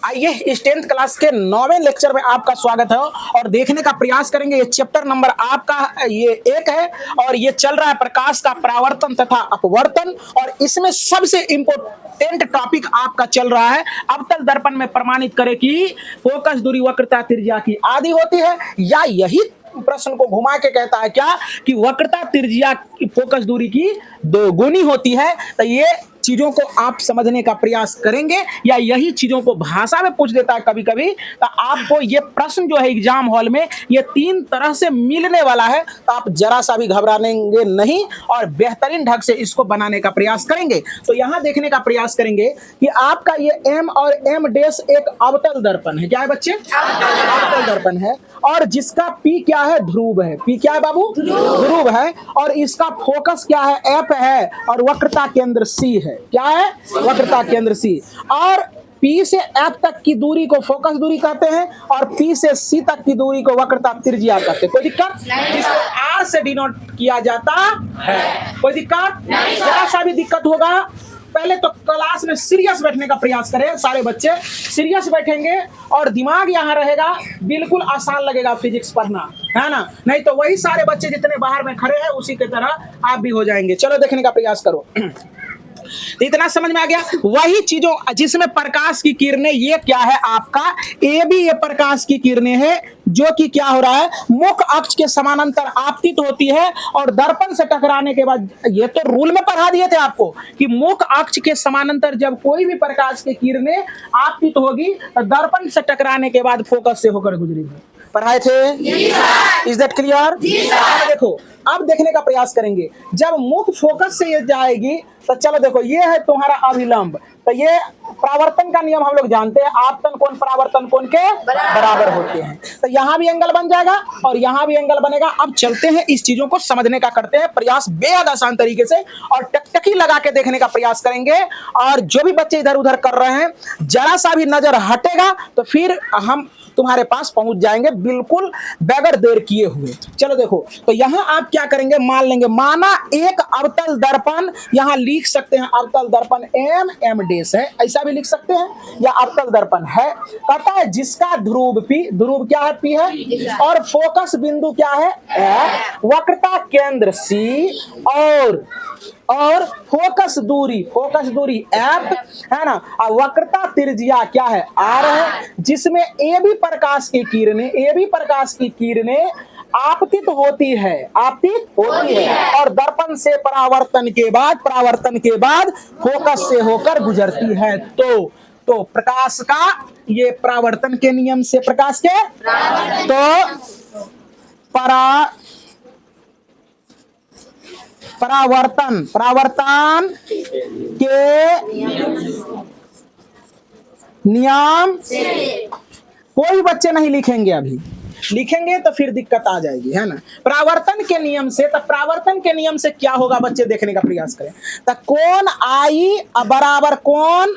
आइए इस 10th class के 9वें लेक्चर में आपका स्वागत है और देखने का प्रयास करेंगे। ये चैप्टर नंबर आपका ये 1 है और ये चल रहा है प्रकाश का परावर्तन तथा अपवर्तन। और इसमें सबसे इंपोर्टेंट टॉपिक आपका चल रहा है अवतल दर्पण में प्रमाणित करे कि फोकस दूरी वक्रता त्रिज्या की आधी होती है, या यही प्रश्न को घुमा के कहता है क्या कि वक्रता त्रिज्या की फोकस दूरी की दोगुनी होती है। तो ये चीजों को आप समझने का प्रयास करेंगे, या यही चीजों को भाषा में पूछ देता है कभी कभी। तो आपको ये प्रश्न जो है एग्जाम हॉल में ये 3 तरह से मिलने वाला है, तो आप जरा सा भी घबराएंगे नहीं और बेहतरीन ढंग से इसको बनाने का प्रयास करेंगे। तो यहाँ देखने का प्रयास करेंगे कि आपका ये M और M डैश एक अवतल दर्पण है। क्या है बच्चे? अवतल दर्पण है, और जिसका P क्या है? ध्रुव है। P क्या है बाबू? ध्रुव है। और इसका फोकस क्या है? F है, और वक्रता केंद्र C है। क्या है? वक्रता केंद्र C। और P से F तक की दूरी को फोकस दूरी कहते हैं, और P से C तक की दूरी को वक्रता त्रिज्या कहते हैं। कोई दिक्कत? इसको R से डिनोट किया जाता है। कोई दिक्कत? जरा सा भी दिक्कत होगा पहले तो क्लास में सीरियस बैठने का प्रयास करें। सारे बच्चे सीरियस बैठेंगे और दिमाग यहाँ रहेगा, बिल्कुल आसान लगेगा फिजिक्स पढ़ना, है ना? नहीं तो वही सारे बच्चे जितने बाहर में खड़े हैं उसी की तरह आप भी हो जाएंगे। चलो देखने का प्रयास करो। तो इतना समझ में आ गया। वही चीजों जिसमें प्रकाश की किरणें, ये क्या है आपका ए भी, ये प्रकाश की किरणें है जो कि क्या हो रहा है मुख्य अक्ष के समानांतर आपतित होती है, और दर्पण से टकराने के बाद, ये तो रूल में पढ़ा दिए थे आपको कि मुख्य अक्ष के समानांतर जब कोई भी प्रकाश की किरणें आपतित होगी तो दर्पण से टकराने के बाद फोकस से होकर गुजरेगी। पढ़ाए थे? Is that clear? देखो अब देखने का प्रयास करेंगे। जब मुख्य फोकस से ये जाएगी तो चलो देखो, ये है तुम्हारा अभिलंब। तो ये परावर्तन का नियम हम लोग जानते हैं, आपतन कोण परावर्तन कोण के बराबर होते हैं। तो यहाँ भी एंगल बन जाएगा और यहाँ भी एंगल बनेगा। अब चलते हैं इस चीजों को समझने का करते हैं प्रयास बेहद आसान तरीके से, और टकटकी लगा के देखने का प्रयास करेंगे। और जो भी बच्चे इधर उधर कर रहे हैं, जरा सा भी नजर हटेगा तो फिर हम तुम्हारे पास पहुंच जाएंगे बिल्कुल बगैर देर किए हुए। चलो देखो, तो यहां आप क्या करेंगे, मान लेंगे, माना एक अवतल दर्पण, यहां लिख सकते हैं अवतल दर्पण M डैश है, ऐसा भी लिख सकते हैं, या अवतल दर्पण है। कहता है जिसका ध्रुव P, ध्रुव क्या है? P है, और फोकस बिंदु क्या है? F, वक्रता केंद्र C, और फोकस दूरी F है ना, और वक्रता त्रिज्या क्या है? R है, जिसमें ए भी प्रकाश की किरणें आपतित होती है, और दर्पण से परावर्तन के बाद फोकस से होकर गुजरती है। तो प्रकाश का ये परावर्तन के नियम से, प्रकाश के तो परावर्तन के नियम कोई बच्चे नहीं लिखेंगे, अभी लिखेंगे तो फिर दिक्कत आ जाएगी, है ना? परावर्तन के नियम से, तो परावर्तन के नियम से क्या होगा बच्चे, देखने का प्रयास करें। तो कोण I बराबर कोण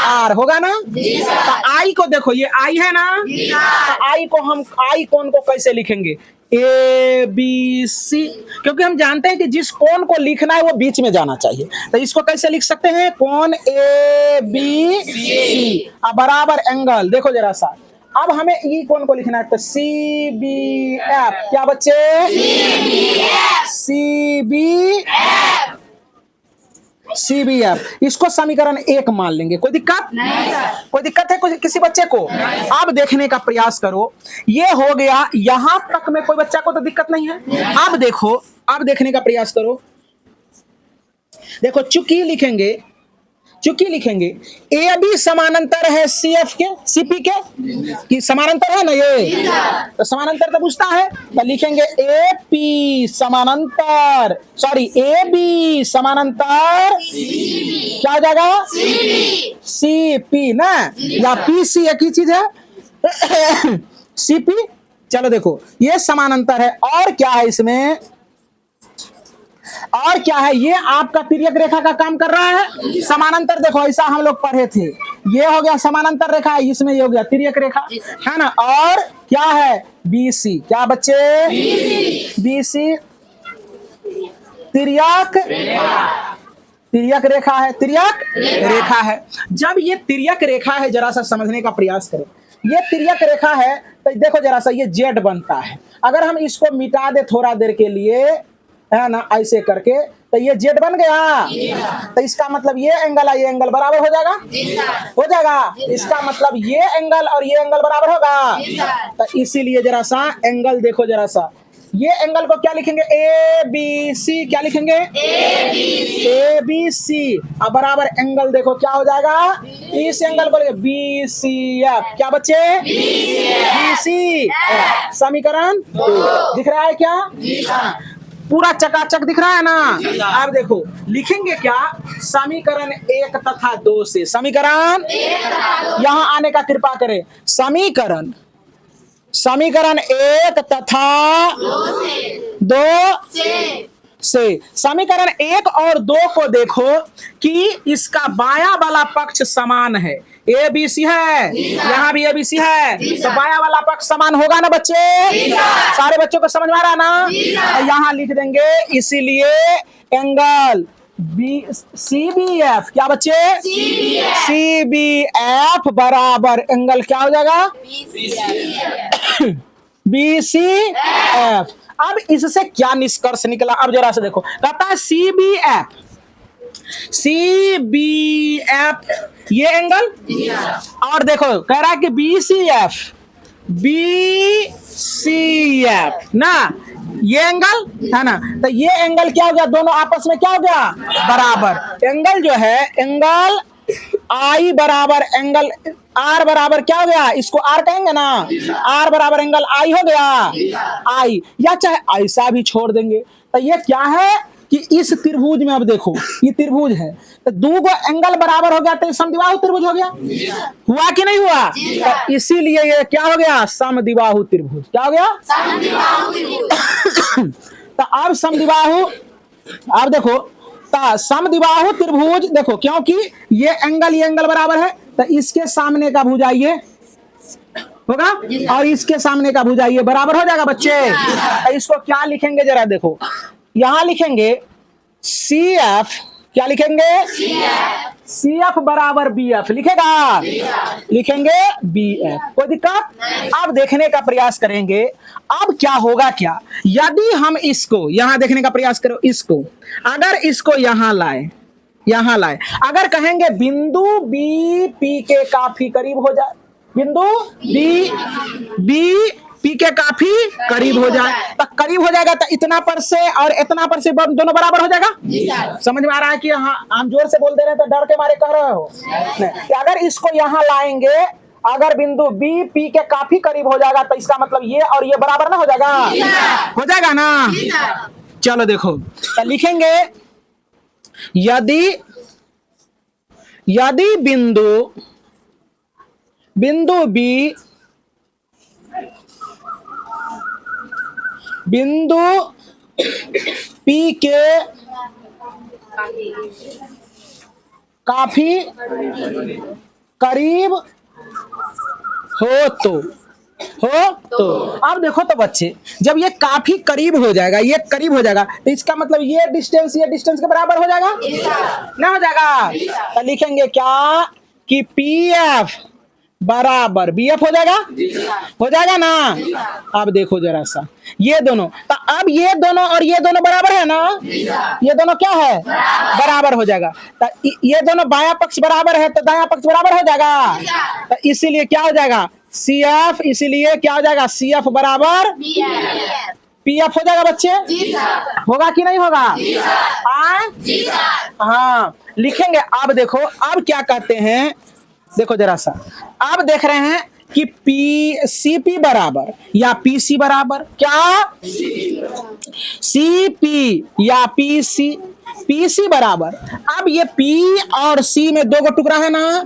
R होगा ना? तो I को देखो, ये I है ना, तो I को हम कोण को कैसे लिखेंगे? ABC, क्योंकि हम जानते हैं कि जिस कोण को लिखना है वो बीच में जाना चाहिए। तो इसको कैसे लिख सकते हैं? कोण ABC बराबर एंगल, देखो जरा सा, अब हमें ई कोण को लिखना है, तो CBF। क्या बच्चे? CBF, इसको समीकरण 1 मान लेंगे। कोई दिक्कत नहीं? कोई दिक्कत है किसी बच्चे को? अब देखने का प्रयास करो, ये हो गया यहां तक में, कोई बच्चा को तो दिक्कत नहीं है। अब देखो, अब देखने का प्रयास करो, देखो चूंकि लिखेंगे ए बी समानांतर है CF के, CP के, कि समानांतर है ना ये, तो समानांतर तो पूछता है, तो लिखेंगे AB समानांतर क्या हो जाएगा? CP ना, या PC एक ही चीज है। CP, चलो देखो ये समानांतर है, और क्या है इसमें, और क्या है, ये आपका तिर्यक रेखा का काम कर रहा है। समानांतर देखो ऐसा हम लोग पढ़े थे, ये हो गया समानांतर रेखा, इसमें ये हो गया तिर्यक रेखा, है ना? और क्या है? BC, क्या बच्चे? BC तिर्यक तिर्यक रेखा है, तिर्यक रेखा है। जब ये तिर्यक रेखा है, जरा सा समझने का प्रयास करें। ये तिर्यक रेखा है तो देखो जरा सा, ये जेड बनता है। अगर हम इसको मिटा दे थोड़ा देर के लिए, है ना, ऐसे करके, तो ये जेड बन गया। तो इसका मतलब ये एंगल और ये एंगल बराबर हो जाएगा, हो जाएगा। इसका मतलब ये एंगल और ये एंगल बराबर होगा। तो इसीलिए जरा सा एंगल देखो, जरा सा ये एंगल को क्या लिखेंगे, ए बी सी। क्या लिखेंगे, ए बी सी। अब बराबर एंगल देखो क्या हो जाएगा, इस एंगल को बी सी एफ। क्या बच्चे, बी सी। समीकरण दिख रहा है क्या, पूरा चकाचक दिख रहा है ना। अब देखो लिखेंगे क्या, समीकरण 1 तथा 2 से। समीकरण यहां आने का कृपा करें। समीकरण 1 तथा 2 से। समीकरण 1 और 2 को देखो कि इसका बायां वाला पक्ष समान है, ए बी सी है, यहाँ भी ए बी सी है, तो बायां वाला पक्ष समान होगा ना बच्चे। सारे बच्चों को समझ में आ रहा ना। यहाँ लिख देंगे, इसीलिए angle B C B F. क्या बच्चे, सी बी एफ बराबर एंगल क्या हो जाएगा, बी सी एफ। अब इससे क्या निष्कर्ष निकला, अब जरा से देखो। कहता है सी बी एफ ये एंगल, और देखो कह रहा है कि बी सी एफ ना, ये एंगल है ना। तो ये एंगल क्या हो गया, दोनों आपस में क्या हो गया, बराबर। एंगल जो है, एंगल आई बराबर एंगल आर बराबर क्या हो गया, इसको आर कहेंगे ना, आर बराबर एंगल आई हो गया, आई। या चाहे ऐसा भी छोड़ देंगे। तो ये क्या है कि इस त्रिभुज में, अब देखो ये त्रिभुज है, तो दो गो एंगल बराबर हो गया तो समद्विबाहु त्रिभुज हो गया। हुआ कि नहीं हुआ, तो इसीलिए ये क्या हो गया, समद्विबाहु त्रिभुज। क्या हो गया, समद्विबाहु त्रिभुज। तो अब समद्विबाहु, अब देखो समद्विबाहु त्रिभुज देखो, क्योंकि ये एंगल बराबर है, तो इसके सामने का भुजा ये होगा और इसके सामने का भुजा ये बराबर हो जाएगा बच्चे। तो इसको क्या लिखेंगे जरा देखो, यहां लिखेंगे सी एफ। क्या लिखेंगे, सी एफ बराबर बी एफ। लिखेगा, लिखेंगे बी एफ, कोई दिक्कत। अब देखने का प्रयास करेंगे, अब क्या होगा, क्या यदि हम इसको यहां देखने का प्रयास करो, इसको अगर इसको यहां लाए, अगर कहेंगे बिंदु बी पी के काफी करीब हो जाए, बिंदु बी पी के काफी करीब हो जाए, तो करीब हो जाएगा, तो इतना पर से और इतना पर से दोनों बराबर हो जाएगा। समझ में आ रहा है कि हाँ, हम जोर से बोल दे रहे हैं तो डर के मारे कह रहे हो नहीं। अगर इसको यहाँ लाएंगे, अगर बिंदु बी पी के काफी करीब हो जाएगा, तो इसका मतलब ये और ये बराबर ना हो जाएगा, हो जाएगा ना। चलो देखो, तो लिखेंगे यदि बिंदु पी के काफी करीब हो तो अब देखो तो बच्चे, जब ये काफी करीब हो जाएगा, ये करीब हो जाएगा, तो इसका मतलब ये डिस्टेंस के बराबर हो जाएगा ना, हो जाएगा। तो लिखेंगे क्या कि पी एफ बराबर बी एफ हो जाएगा ना। अब देखो जरा सा, ये दोनों, तो अब ये दोनों और ये दोनों बराबर है ना, ये दोनों क्या है, बराबर हो जाएगा। तो ये दोनों बायां पक्ष बराबर है, तो दायां पक्ष बराबर हो जाएगा। तो इसीलिए क्या हो जाएगा, सी एफ, इसीलिए क्या हो जाएगा, सी एफ बराबर पी एफ हो जाएगा बच्चे। होगा कि नहीं होगा, हाँ लिखेंगे। अब देखो, अब क्या कहते हैं, देखो जरा सा, अब देख रहे हैं कि पी सी पी बराबर या पी सी बराबर, क्या सी पी या पी सी बराबर। अब ये पी और सी में दो गो टुकड़ा है ना,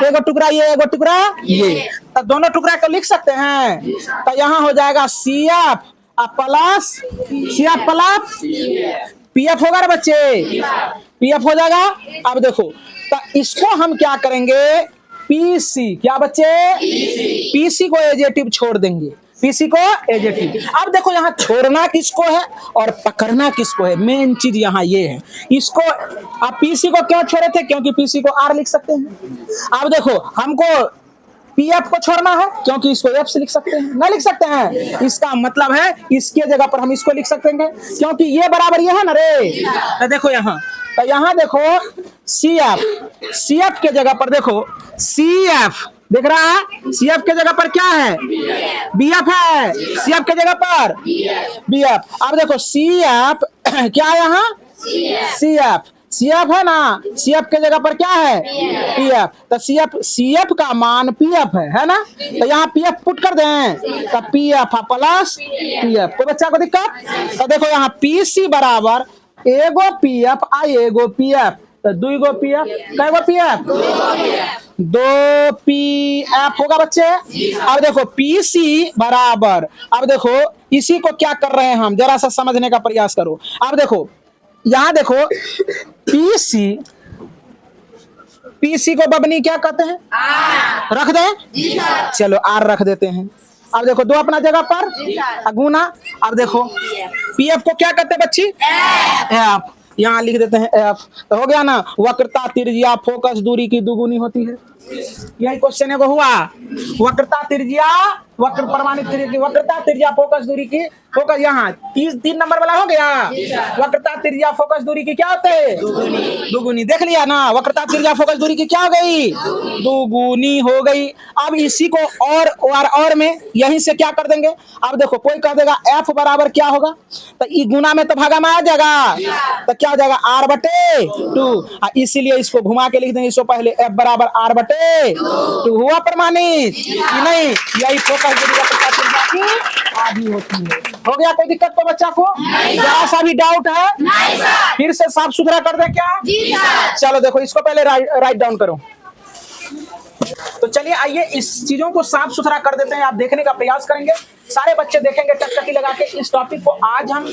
एक टुकड़ा ये, एक टुकड़ा ये, तो दोनों टुकड़ा को लिख सकते हैं। तो यहाँ हो जाएगा C F plus P F होगा ना बच्चे, पी एफ हो जाएगा। अब देखो, तो इसको हम क्या करेंगे, पीसी, क्या बच्चे, पीसी को एजेटिव छोड़ देंगे, पीसी को एजेटी। अब देखो यहाँ छोड़ना किसको है और पकड़ना किसको है, मेन चीज यहाँ ये है। इसको आप पीसी को क्यों छोड़े थे, क्योंकि पीसी को आर लिख सकते हैं। अब देखो हमको पीएफ को छोड़ना है क्योंकि इसको एफ से लिख सकते हैं, ना लिख सकते हैं। इसका मतलब है इसके जगह पर हम इसको लिख सकते हैं क्योंकि ये बराबर ये है ना रे। तो देखो यहाँ, तो यहाँ देखो सी एफ के जगह पर देखो सी एफ दिख रहा है, सी एफ के जगह पर क्या है, बी एफ है, सी एफ के जगह पर बी एफ। अब देखो सी एफ क्या है यहाँ, सी एफ है ना, सी एफ के जगह पर क्या है, पी एफ। तो सी एफ का मान पी एफ है ना, तो यहाँ पी एफ पुट कर दें तो P F plus P F. कोई बच्चा को दिक्कत? तो देखो यहाँ पी सी बराबर एगो पी एफ आई एगो पी एफ, तो दुगो पी एफ, कैगो पी एफ, दो पी एफ होगा बच्चे। अब देखो पी सी बराबर, अब देखो इसी को क्या कर रहे हैं हम, जरा सा समझने का प्रयास करो। अब देखो यहां देखो पीसी को बबनी क्या कहते हैं, रख दें, चलो आर रख देते हैं। अब देखो दो अपना जगह पर गुना। अब देखो पीएफ को क्या कहते हैं बच्ची, एफ, यहाँ लिख देते हैं एफ। तो हो गया ना, वक्रता त्रिज्या फोकस दूरी की दुगुनी होती है। यही क्वेश्चन है वो हुआ, वक्रता त्रिज्या वक्र प्रमाणित वक्रता त्रिज्या फोकस दूरी की, फोकस यहाँ 3 नंबर वाला हो गया। वक्रता त्रिज्या फोकस दूरी की क्या होते है, दुगुनी। देख लिया ना, वक्रता त्रिज्या फोकस दूरी की क्या हो गई, दुगुनी हो गई। अब इसी को और में यहीं से क्या कर देंगे। अब देखो कोई कह देगा एफ बराबर क्या होगा, तो ई गुना में तो भागा में आ जाएगा, तो क्या हो जाएगा आर बटे 2। इसीलिए इसको घुमा के लिख देंगे, इसको पहले एफ बराबर आर बटे 2 हुआ प्रमाणित कि नहीं। यही फोकस की आधी होती है। हो गया, कोई दिक्कत तो बच्चा को जरा सा भी डाउट है, फिर से साफ सुथरा कर दे क्या। चलो देखो इसको पहले राइट डाउन करो। तो चलिए आइए इस चीजों को साफ सुथरा कर देते हैं, आप देखने का प्रयास करेंगे, सारे बच्चे देखेंगे टकटकी लगा के। इस टॉपिक को आज हम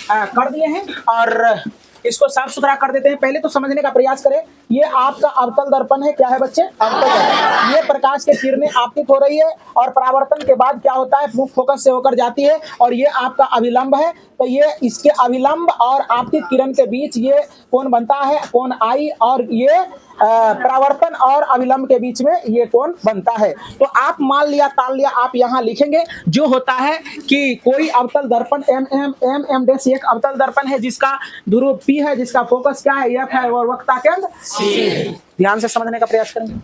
कर दिए हैं और इसको साफ सुथरा कर देते हैं। पहले तो समझने का प्रयास करें, ये आपका अवतल दर्पण है, क्या है बच्चे, अवतल दर्पण। ये प्रकाश की किरणें आपतित हो रही है और परावर्तन के बाद क्या होता है, मुख्य फोकस से होकर जाती है और ये आपका अभिलंब है। तो ये इसके अभिलंब और आपतित किरण के बीच ये कोण बनता है, कोण आई, और ये परावर्तन और अभिलंब के बीच में ये कोण बनता है। तो आप मान लिया तान लिया, आप यहाँ लिखेंगे जो होता है कि कोई अवतल दर्पण एम डैश एक अवतल दर्पण है जिसका ध्रुव पी है, जिसका फोकस क्या है, एफ है, और वक्रता केंद्र सी। ध्यान से समझने का प्रयास करेंगे।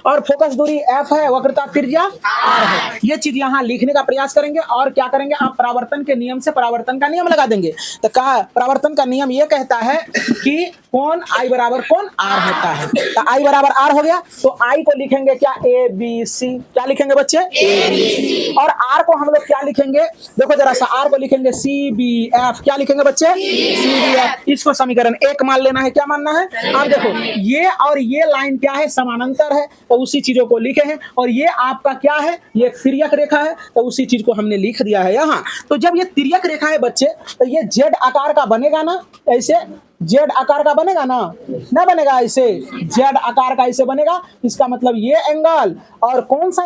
और फोकस दूरी एफ है, वक्रता त्रिज्या आर है। ये चीज यहाँ लिखने का प्रयास करेंगे और क्या करेंगे, आप परावर्तन के नियम से परावर्तन का नियम लगा देंगे। तो कहा परावर्तन का नियम ये कहता है कि कोण आई बराबर कोण आर होता है। तो आई बराबर आर हो गया, तो आई को लिखेंगे क्या, ए बी सी। क्या लिखेंगे बच्चे, ए बी सी। और आर को हम लोग क्या लिखेंगे, देखो जरा सा, आर को लिखेंगे सी बी एफ। क्या लिखेंगे बच्चे, सी बी एफ। इसको समीकरण 1 मान लेना है। क्या मानना है, अब देखो ये और ये लाइन क्या है, समानांतर है, तो उसी चीजों को लिखे हैं। और ये आपका क्या है, ये तिर्यक रेखा है, तो उसी चीज को हमने लिख दिया है यहाँ। तो जब ये तिर्यक रेखा है बच्चे, तो ये जेड आकार का बनेगा ना, ऐसे जेड आकार का बनेगा ना बनेगा, ऐसे जेड आकार का ऐसे बनेगा। इसका मतलब ये एंगल और कौन सा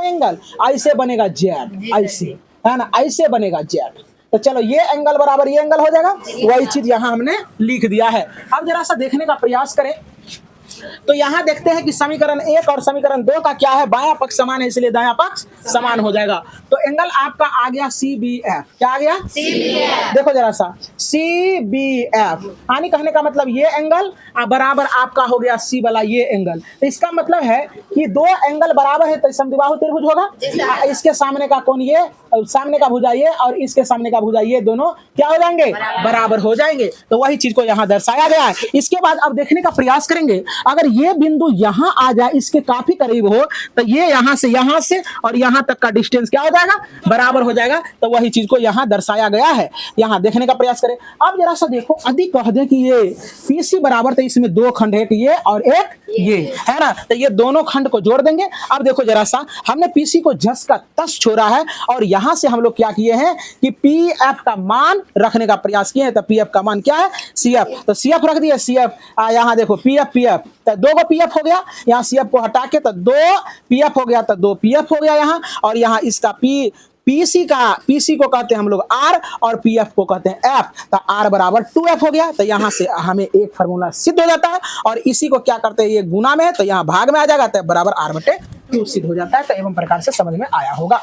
एंगल ऐसे बनेगा, जेड, ऐसे है ना, ऐसे बनेगा जेड। तो चलो ये एंगल बराबर ये एंगल हो जाएगा, वही चीज यहाँ हमने लिख दिया है। अब जरा सा देखने का प्रयास करें, तो यहां देखते हैं कि समीकरण 1 और समीकरण 2 का क्या है, बायां पक्ष समान है इसलिए दायां पक्ष समान हो जाएगा। तो एंगल आपका आ गया सी बी एफ। क्या आ गया, सी बी एफ। देखो जरा सा, सी बी एफ यानी कहने का मतलब ये एंगल बराबर आपका हो गया सी वाला ये एंगल। तो इसका मतलब है कि दो एंगल बराबर है तो समद्विबाहु त्रिभुज होगा। इसके सामने का कोण ये, सामने का भुजा ये, और इसके सामने का भुजा ये, दोनों क्या हो जाएंगे, बराबर हो जाएंगे। तो वही चीज को यहाँ दर्शाया गया है। इसके बाद अब देखने का प्रयास करेंगे, अगर ये बिंदु यहाँ आ जाए, इसके काफी करीब हो, तो ये यहाँ से और यहाँ तक का डिस्टेंस क्या हो जाएगा, बराबर हो जाएगा। तो वही चीज को यहाँ दर्शाया गया है। यहाँ देखने का प्रयास करें, अब जरा सा देखो, अधिक कह दें कि ये पीसी बराबर, तो इसमें दो खंड है, एक ये और एक ये है ना, तो ये दोनों खंड को जोड़ देंगे। अब देखो जरा सा, हमने पीसी को जस का तस छोड़ा है और यहां से हम लोग क्या किए हैं कि पीएफ का मान रखने का प्रयास किए हैं। तो पीएफ का मान क्या है, सीएफ, तो सीएफ रख दिया। सीएफ यहां देखो पीएफ पीएफ, तो दो को पीएफ हो गया, यहाँ सीएफ को हटा के तो दो पीएफ हो गया, तो दो पीएफ हो गया यहाँ, और यहाँ इसका पीसी को कहते हैं हम लोग आर और पीएफ को कहते हैं एफ, तो आर बराबर 2एफ हो गया। तो यहाँ से हमें एक फार्मूला सिद्ध हो जाता है, और इसी को क्या करते हैं, ये गुना में है तो यहाँ भाग में आ जाएगा, तो बराबर r/2 सिद्ध हो जाता है। तो एवं प्रकार से समझ में आया होगा।